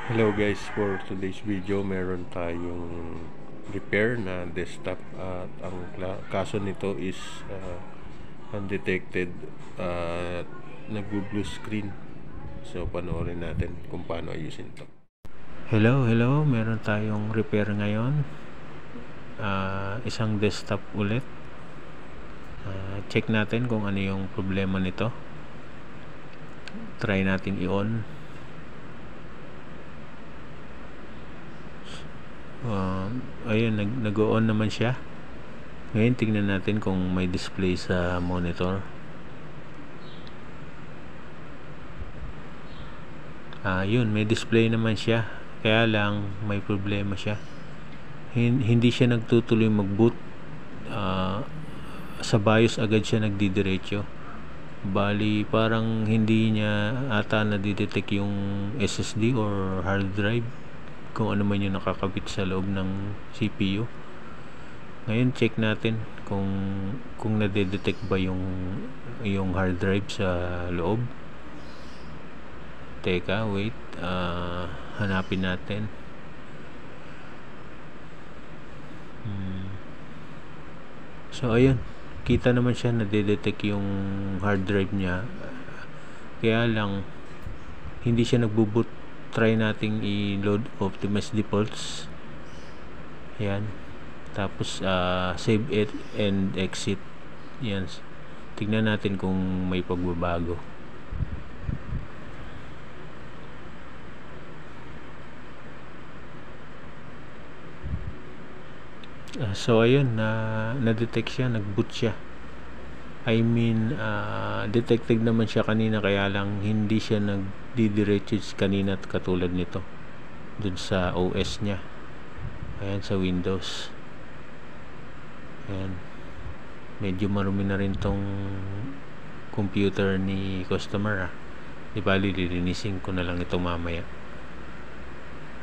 Hello guys, for today's video meron tayong repair na desktop at ang kaso nito is undetected at nagbo-blue screen. So panoorin natin kung paano ayusin to. Hello, meron tayong repair ngayon. Isang desktop ulit. Check natin kung ano yung problema nito. Try natin i-on. Ayun, nag-on naman siya. Ngayon tingnan natin kung may display sa monitor. Yun, may display naman siya, kaya lang may problema siya. Hindi siya nagtutuloy mag-boot. Sa BIOS agad siya nagdidiretso. Bali parang hindi niya ata nadidetect yung SSD or hard drive, kung ano man yung nakakabit sa loob ng CPU. Ngayon check natin kung nade-detect ba yung hard drive sa loob. Teka, wait, hanapin natin. So ayun, kita naman siya nade-detect yung hard drive niya, kaya lang hindi siya nagbo-boot. Try nating i-load optimize defaults. Yan, tapos save it and exit. Yan, tignan natin kung may pagbabago. So ayun, na-detect siya, nag-boot siya. I mean, detected naman siya kanina, kaya lang hindi siya nagdidiretso kanina katulad nito dun sa OS niya. Ayan, sa Windows. Ayan, medyo marumi na rin tong computer ni customer. Di bali, lilinisin ko na lang ito mamaya.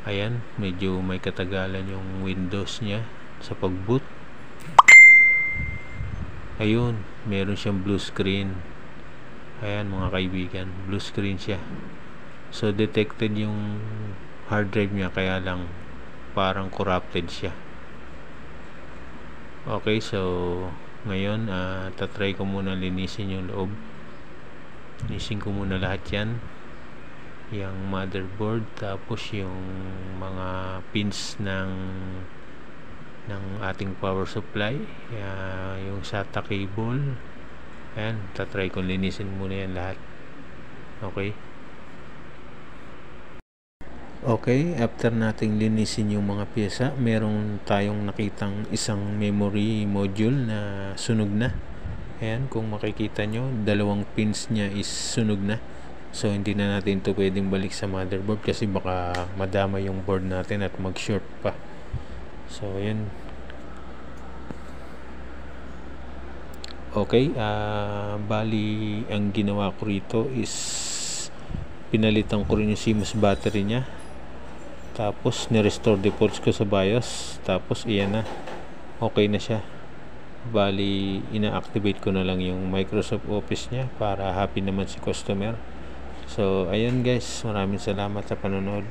Ayan, medyo may katagalan yung Windows niya sa pag-boot. Ayun, meron siyang blue screen. Ayan mga kaibigan, blue screen siya. So detected yung hard drive niya, kaya lang parang corrupted siya. Okay, so ngayon tatry ko muna linisin yung loob. Linisin ko muna lahat yan, yung motherboard, tapos yung mga pins ng ating power supply, yung SATA cable. Ayan, tatry ko linisin muna yan lahat. Okay, after nating linisin yung mga pyesa, meron tayong nakitang isang memory module na sunog na. Ayan, kung makikita nyo, dalawang pins niya is sunog na. So hindi na natin ito pwedeng balik sa motherboard, kasi baka madama yung board natin at mag-short pa. So ayan. Okay, bali ang ginawa ko rito is pinalitan ko rin yung CMOS battery niya, tapos ni-restore defaults ko sa BIOS, tapos iyan na, okay na siya. Bali ina-activate ko na lang yung Microsoft Office niya para happy naman si customer. So ayun guys, maraming salamat sa panonood.